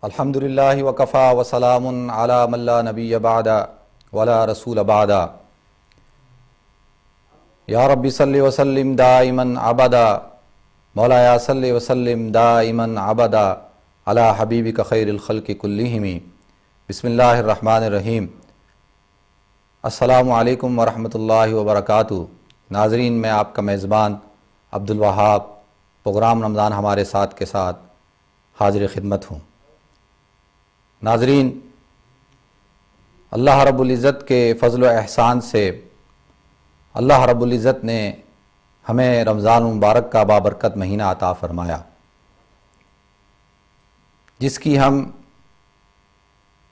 الحمدللہ وکفا وسلام علی من لا نبی بعد ولا رسول بعد یا رب صلی وسلم دائما ابدا مولایا صلی وسلم دائما ابدا علی حبیبک خیر الخلق کلہم بسم اللہ الرحمن الرحیم۔ السلام علیکم ورحمۃ اللہ وبرکاتہ۔ ناظرین، میں آپ کا میزبان عبدالوہاب پروگرام رمضان ہمارے ساتھ کے ساتھ حاضر خدمت ہوں۔ ناظرین، اللہ رب العزت کے فضل و احسان سے اللہ رب العزت نے ہمیں رمضان المبارک کا بابرکت مہینہ عطا فرمایا، جس کی ہم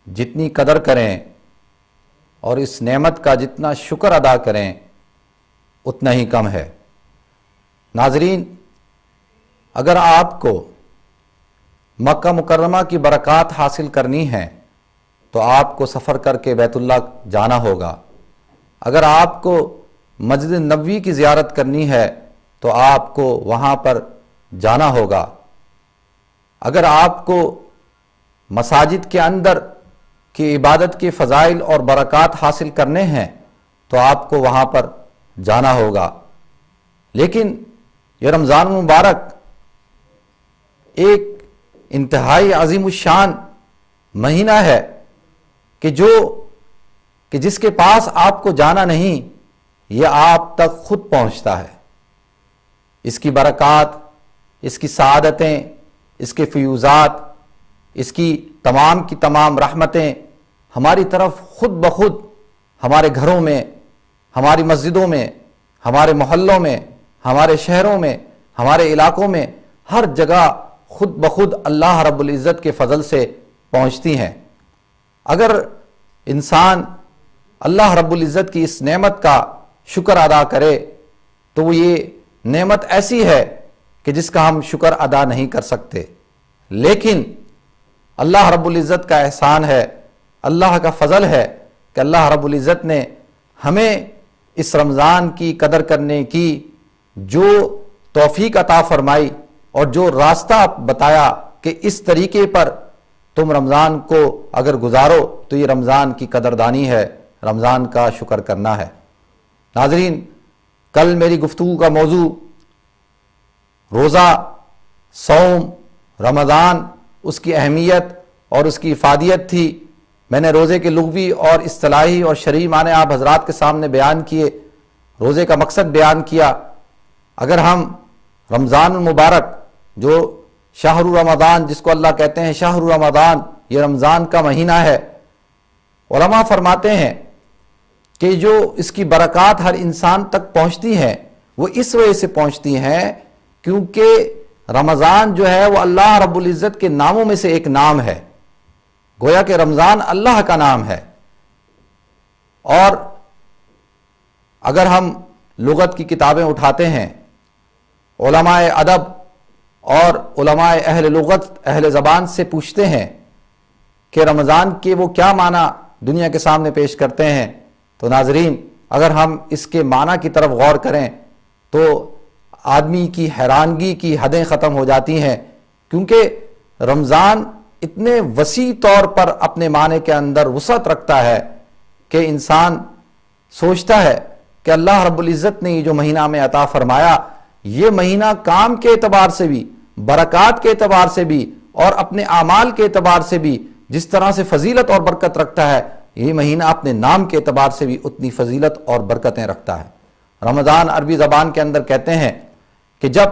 جتنی قدر کریں اور اس نعمت کا جتنا شکر ادا کریں اتنا ہی کم ہے۔ ناظرین، اگر آپ کو مکہ مکرمہ کی برکات حاصل کرنی ہے تو آپ کو سفر کر کے بیت اللہ جانا ہوگا۔ اگر آپ کو مسجد نبوی کی زیارت کرنی ہے تو آپ کو وہاں پر جانا ہوگا۔ اگر آپ کو مساجد کے اندر کی عبادت کے فضائل اور برکات حاصل کرنے ہیں تو آپ کو وہاں پر جانا ہوگا۔ لیکن یہ رمضان مبارک ایک انتہائی عظیم الشان مہینہ ہے کہ جس کے پاس آپ کو جانا نہیں، یہ آپ تک خود پہنچتا ہے۔ اس کی برکات، اس کی سعادتیں، اس کے فیوزات، اس کی تمام رحمتیں ہماری طرف خود بخود ہمارے گھروں میں، ہماری مسجدوں میں، ہمارے محلوں میں، ہمارے شہروں میں، ہمارے علاقوں میں، ہر جگہ خود بخود اللہ رب العزت کے فضل سے پہنچتی ہیں۔ اگر انسان اللہ رب العزت کی اس نعمت کا شکر ادا کرے تو وہ یہ نعمت ایسی ہے کہ جس کا ہم شکر ادا نہیں کر سکتے، لیکن اللہ رب العزت کا احسان ہے، اللہ کا فضل ہے کہ اللہ رب العزت نے ہمیں اس رمضان کی قدر کرنے کی جو توفیق عطا فرمائی اور جو راستہ بتایا کہ اس طریقے پر تم رمضان کو اگر گزارو تو یہ رمضان کی قدردانی ہے، رمضان کا شکر کرنا ہے۔ ناظرین، کل میری گفتگو کا موضوع روزہ، صوم، رمضان، اس کی اہمیت اور اس کی افادیت تھی۔ میں نے روزے کے لغوی اور اصطلاحی اور شرعی معنی آپ حضرات کے سامنے بیان کیے، روزے کا مقصد بیان کیا۔ اگر ہم رمضان المبارک جو شہر رمضان، جس کو اللہ کہتے ہیں شہر رمضان، یہ رمضان کا مہینہ ہے، علماء فرماتے ہیں کہ جو اس کی برکات ہر انسان تک پہنچتی ہیں وہ اس وجہ سے پہنچتی ہیں کیونکہ رمضان جو ہے وہ اللہ رب العزت کے ناموں میں سے ایک نام ہے، گویا کہ رمضان اللہ کا نام ہے۔ اور اگر ہم لغت کی کتابیں اٹھاتے ہیں، علماء ادب اور علماء اہل لغت، اہل زبان سے پوچھتے ہیں کہ رمضان کے وہ کیا معنی دنیا کے سامنے پیش کرتے ہیں، تو ناظرین اگر ہم اس کے معنی کی طرف غور کریں تو آدمی کی حیرانگی کی حدیں ختم ہو جاتی ہیں، کیونکہ رمضان اتنے وسیع طور پر اپنے معنی کے اندر وسعت رکھتا ہے کہ انسان سوچتا ہے کہ اللہ رب العزت نے یہ جو مہینہ ہمیں عطا فرمایا، یہ مہینہ کام کے اعتبار سے بھی، برکات کے اعتبار سے بھی اور اپنے اعمال کے اعتبار سے بھی جس طرح سے فضیلت اور برکت رکھتا ہے، یہ مہینہ اپنے نام کے اعتبار سے بھی اتنی فضیلت اور برکتیں رکھتا ہے۔ رمضان عربی زبان کے اندر کہتے ہیں کہ جب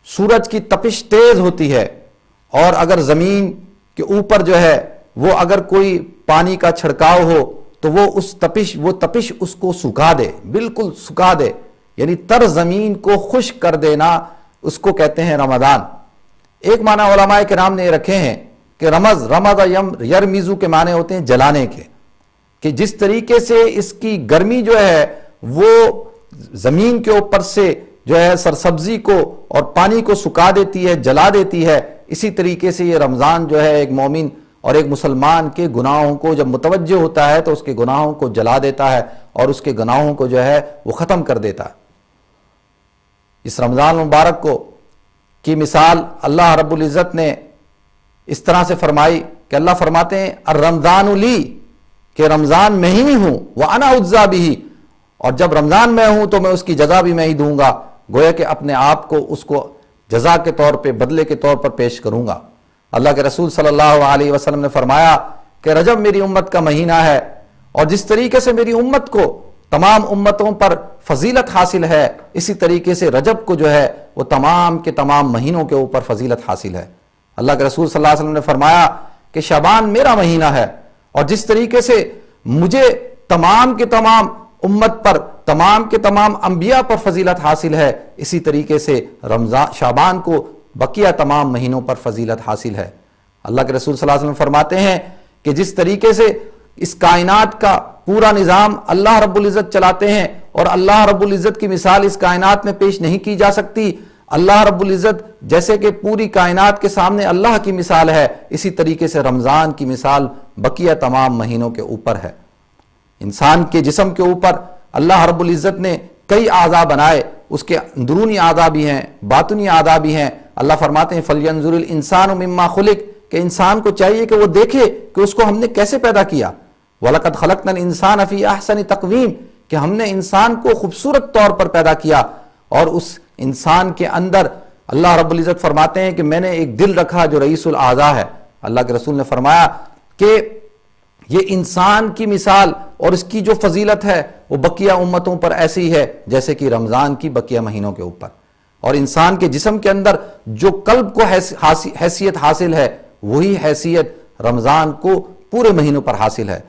سورج کی تپش تیز ہوتی ہے اور اگر زمین کے اوپر جو ہے وہ اگر کوئی پانی کا چھڑکاؤ ہو تو وہ تپش اس کو سکھا دے، بالکل سکھا دے، یعنی تر زمین کو خشک کر دینا، اس کو کہتے ہیں رمضان۔ ایک معنی علماء کرام نے یہ رکھے ہیں کہ رمض یرمیزو کے معنی ہوتے ہیں جلانے کے، کہ جس طریقے سے اس کی گرمی جو ہے وہ زمین کے اوپر سے جو ہے سرسبزی کو اور پانی کو سکھا دیتی ہے، جلا دیتی ہے، اسی طریقے سے یہ رمضان جو ہے ایک مومن اور ایک مسلمان کے گناہوں کو جب متوجہ ہوتا ہے تو اس کے گناہوں کو جلا دیتا ہے اور اس کے گناہوں کو جو ہے وہ ختم کر دیتا ہے۔ اس رمضان المبارک کو کی مثال اللہ رب العزت نے اس طرح سے فرمائی کہ اللہ فرماتے ہیں الرمضان لی، کہ رمضان میں ہی ہوں، وانا اجزا بہ، اور جب رمضان میں ہوں تو میں اس کی جزا بھی میں ہی دوں گا، گویا کہ اپنے آپ کو اس کو جزا کے طور پہ، بدلے کے طور پر پیش کروں گا۔ اللہ کے رسول صلی اللہ علیہ وسلم نے فرمایا کہ رجب میری امت کا مہینہ ہے، اور جس طریقے سے میری امت کو تمام امتوں پر فضیلت حاصل ہے، اسی طریقے سے رجب کو جو ہے وہ تمام کے تمام مہینوں کے اوپر فضیلت حاصل ہے۔ اللہ کے رسول صلی اللہ علیہ وسلم نے فرمایا کہ شعبان میرا مہینہ ہے، اور جس طریقے سے مجھے تمام کے تمام امت پر، تمام کے تمام انبیاء پر فضیلت حاصل ہے، اسی طریقے سے رمضان شعبان کو بقیہ تمام مہینوں پر فضیلت حاصل ہے۔ اللہ کے رسول صلی اللہ علیہ وسلم فرماتے ہیں کہ جس طریقے سے اس کائنات کا پورا نظام اللہ رب العزت چلاتے ہیں، اور اللہ رب العزت کی مثال اس کائنات میں پیش نہیں کی جا سکتی، اللہ رب العزت جیسے کہ پوری کائنات کے سامنے اللہ کی مثال ہے، اسی طریقے سے رمضان کی مثال بقیہ تمام مہینوں کے اوپر ہے۔ انسان کے جسم کے اوپر اللہ رب العزت نے کئی اعضاء بنائے، اس کے اندرونی اعضاء بھی ہیں، باطنی اعضاء بھی ہیں۔ اللہ فرماتے ہیں فَلْيَنْظُرِ الْإِنسَانُ مِمَّا خُلِقَ، کہ انسان کو چاہیے کہ وہ دیکھے کہ اس کو ہم نے کیسے پیدا کیا۔ وَلَقَدْ خَلَقْنَا الْإِنسَانَ فِي أَحْسَنِ تَقْوِيمٍ، کہ ہم نے انسان کو خوبصورت طور پر پیدا کیا، اور اس انسان کے اندر اللہ رب العزت فرماتے ہیں کہ میں نے ایک دل رکھا جو رئیس الاعضاء ہے۔ اللہ کے رسول نے فرمایا کہ یہ انسان کی مثال اور اس کی جو فضیلت ہے وہ بقیہ امتوں پر ایسی ہے جیسے کہ رمضان کی بقیہ مہینوں کے اوپر۔ اور انسان کے جسم کے اندر جو قلب کو حیثیت حاصل ہے، وہی حیثیت رمضان کو پورے مہینوں پر حاصل ہے۔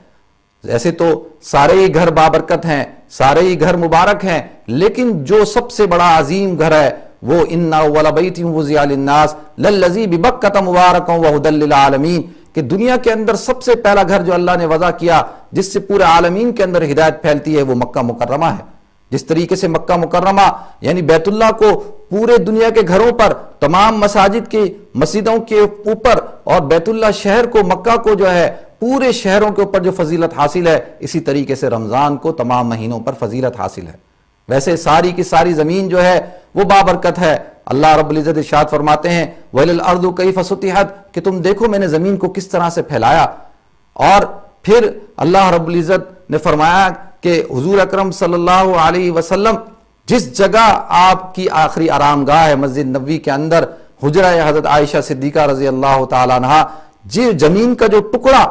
ایسے تو سارے ہی گھر بابرکت ہیں، سارے ہی گھر مبارک ہیں، لیکن جو سب سے بڑا عظیم گھر ہے وہ ان اول بیت وضع للناس للذی ببکۃ مبارکا وہدی للعالمین، کہ دنیا کے اندر سب سے پہلا گھر جو اللہ نے وضع کیا جس سے پورے عالمین کے اندر ہدایت پھیلتی ہے وہ مکہ مکرمہ ہے۔ جس طریقے سے مکہ مکرمہ یعنی بیت اللہ کو پورے دنیا کے گھروں پر، تمام مساجد کی مسجدوں کے اوپر، اور بیت اللہ شہر کو، مکہ کو جو ہے پورے شہروں کے اوپر جو فضیلت حاصل ہے، اسی طریقے سے رمضان کو تمام مہینوں پر فضیلت حاصل ہے۔ ویسے ساری کی ساری زمین جو ہے وہ بابرکت ہے۔ اللہ رب العزت ارشاد فرماتے ہیں وَإِلَى الْأَرْضُ كَيْفَ سُطِحَتْ، کہ تم دیکھو میں نے زمین کو کس طرح سے پھیلایا۔ اور پھر اللہ رب العزت نے فرمایا کہ حضور اکرم صلی اللہ علیہ وسلم جس جگہ آپ کی آخری آرام گاہ ہے مسجد نبوی کے اندر، حجرہ حضرت عائشہ صدیقہ رضی اللہ تعالیٰ عنہا، جی زمین کا جو ٹکڑا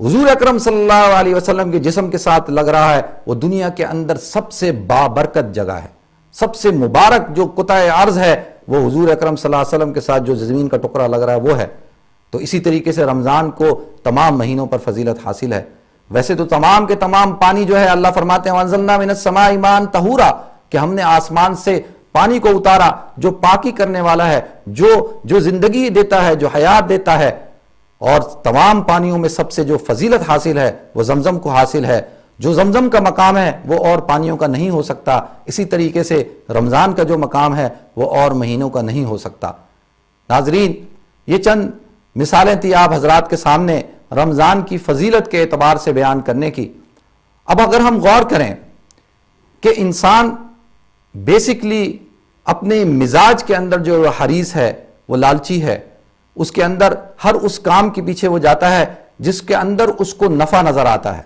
حضور اکرم صلی اللہ علیہ وسلم کے جسم کے ساتھ لگ رہا ہے، وہ دنیا کے اندر سب سے بابرکت جگہ ہے، سب سے مبارک جو قطع ارض ہے وہ حضور اکرم صلی اللہ علیہ وسلم کے ساتھ جو زمین کا ٹکڑا لگ رہا ہے وہ ہے۔ تو اسی طریقے سے رمضان کو تمام مہینوں پر فضیلت حاصل ہے۔ ویسے تو تمام کے تمام پانی جو ہے اللہ فرماتے ہیں وَأَنزَلْنَا مِنَ السَّمَاءِ مَاءً طَهُورًا، کہ ہم نے آسمان سے پانی کو اتارا جو پاکی کرنے والا ہے، جو زندگی دیتا ہے، جو حیات دیتا ہے۔ اور تمام پانیوں میں سب سے جو فضیلت حاصل ہے وہ زمزم کو حاصل ہے، جو زمزم کا مقام ہے وہ اور پانیوں کا نہیں ہو سکتا، اسی طریقے سے رمضان کا جو مقام ہے وہ اور مہینوں کا نہیں ہو سکتا۔ ناظرین، یہ چند مثالیں تھی آپ حضرات کے سامنے رمضان کی فضیلت کے اعتبار سے بیان کرنے کی۔ اب اگر ہم غور کریں کہ انسان بیسکلی اپنے مزاج کے اندر جو حریص ہے، وہ لالچی ہے، اس کے اندر ہر اس کام کے پیچھے وہ جاتا ہے جس کے اندر اس کو نفع نظر آتا ہے۔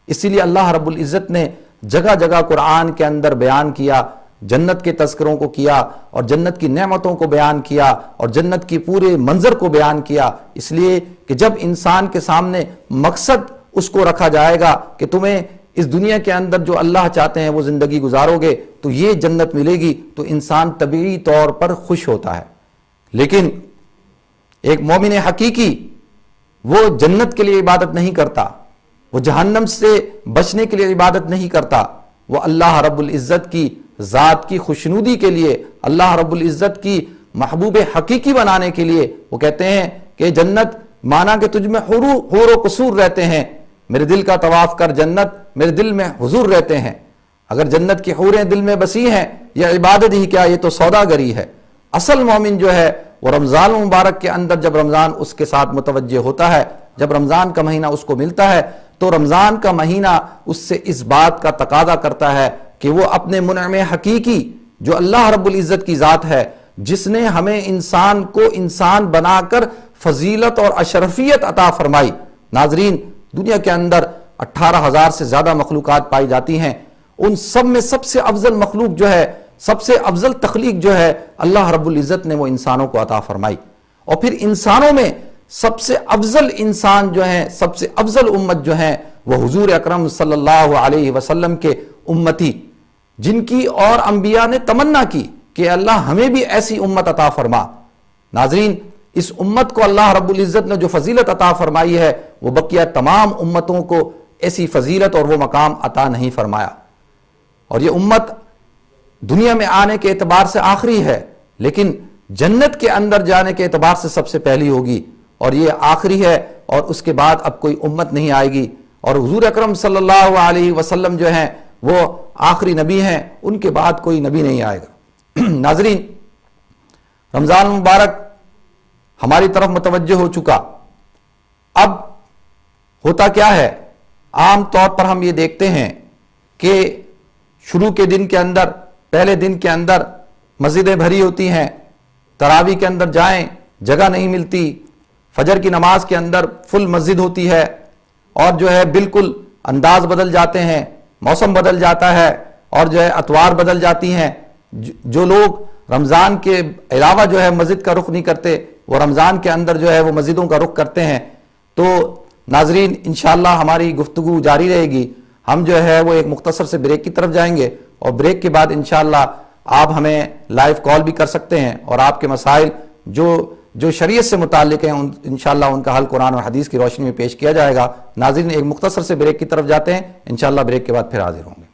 اسی لیے اللہ رب العزت نے جگہ جگہ قرآن کے اندر بیان کیا، جنت کے تذکروں کو کیا، اور جنت کی نعمتوں کو بیان کیا، اور جنت کی پورے منظر کو بیان کیا، اس لیے کہ جب انسان کے سامنے مقصد اس کو رکھا جائے گا کہ تمہیں اس دنیا کے اندر جو اللہ چاہتے ہیں وہ زندگی گزارو گے تو یہ جنت ملے گی، تو انسان طبیعی طور پر خوش ہوتا ہے۔ لیکن ایک مومن حقیقی وہ جنت کے لیے عبادت نہیں کرتا، وہ جہنم سے بچنے کے لیے عبادت نہیں کرتا، وہ اللہ رب العزت کی ذات کی خوشنودی کے لیے، اللہ رب العزت کی محبوب حقیقی بنانے کے لیے وہ کہتے ہیں کہ جنت مانا کہ تجھ میں حور و قصور رہتے ہیں، میرے دل کا طواف کر جنت، میرے دل میں حضور رہتے ہیں۔ اگر جنت کی حوریں دل میں بسی ہیں یہ عبادت ہی کیا، یہ تو سوداگری ہے۔ اصل مومن جو ہے وہ رمضان مبارک کے اندر جب رمضان اس کے ساتھ متوجہ ہوتا ہے، جب رمضان کا مہینہ اس کو ملتا ہے، تو رمضان کا مہینہ اس سے اس بات کا تقاضا کرتا ہے کہ وہ اپنے منعم حقیقی جو اللہ رب العزت کی ذات ہے، جس نے ہمیں انسان کو انسان بنا کر فضیلت اور اشرفیت عطا فرمائی. ناظرین، دنیا کے اندر 18,000 سے زیادہ مخلوقات پائی جاتی ہیں، ان سب میں سب سے افضل مخلوق جو ہے، سب سے افضل تخلیق جو ہے، اللہ رب العزت نے وہ انسانوں کو عطا فرمائی. اور پھر انسانوں میں سب سے افضل انسان جو ہیں، سب سے افضل امت جو ہیں، وہ حضور اکرم صلی اللہ علیہ وسلم کے امتی، جن کی اور انبیاء نے تمنا کی کہ اللہ ہمیں بھی ایسی امت عطا فرما. ناظرین، اس امت کو اللہ رب العزت نے جو فضیلت عطا فرمائی ہے، وہ بقیہ تمام امتوں کو ایسی فضیلت اور وہ مقام عطا نہیں فرمایا. اور یہ امت دنیا میں آنے کے اعتبار سے آخری ہے، لیکن جنت کے اندر جانے کے اعتبار سے سب سے پہلی ہوگی، اور یہ آخری ہے، اور اس کے بعد اب کوئی امت نہیں آئے گی. اور حضور اکرم صلی اللہ علیہ وسلم جو ہیں وہ آخری نبی ہیں، ان کے بعد کوئی نبی نہیں آئے گا. ناظرین، رمضان مبارک ہماری طرف متوجہ ہو چکا. اب ہوتا کیا ہے، عام طور پر ہم یہ دیکھتے ہیں کہ شروع کے دن کے اندر، پہلے دن کے اندر مسجدیں بھری ہوتی ہیں، تراویح کے اندر جائیں جگہ نہیں ملتی، فجر کی نماز کے اندر فل مسجد ہوتی ہے، اور جو ہے بالکل انداز بدل جاتے ہیں، موسم بدل جاتا ہے، اور جو ہے اتوار بدل جاتی ہیں. جو لوگ رمضان کے علاوہ جو ہے مسجد کا رخ نہیں کرتے، وہ رمضان کے اندر جو ہے وہ مسجدوں کا رخ کرتے ہیں. تو ناظرین، انشاءاللہ ہماری گفتگو جاری رہے گی. ہم جو ہے وہ ایک مختصر سے بریک کی طرف جائیں گے، اور بریک کے بعد انشاءاللہ آپ ہمیں لائیو کال بھی کر سکتے ہیں، اور آپ کے مسائل جو شریعت سے متعلق ہیں انشاءاللہ ان کا حل قرآن اور حدیث کی روشنی میں پیش کیا جائے گا. ناظرین، ایک مختصر سے بریک کی طرف جاتے ہیں، انشاءاللہ بریک کے بعد پھر حاضر ہوں گے.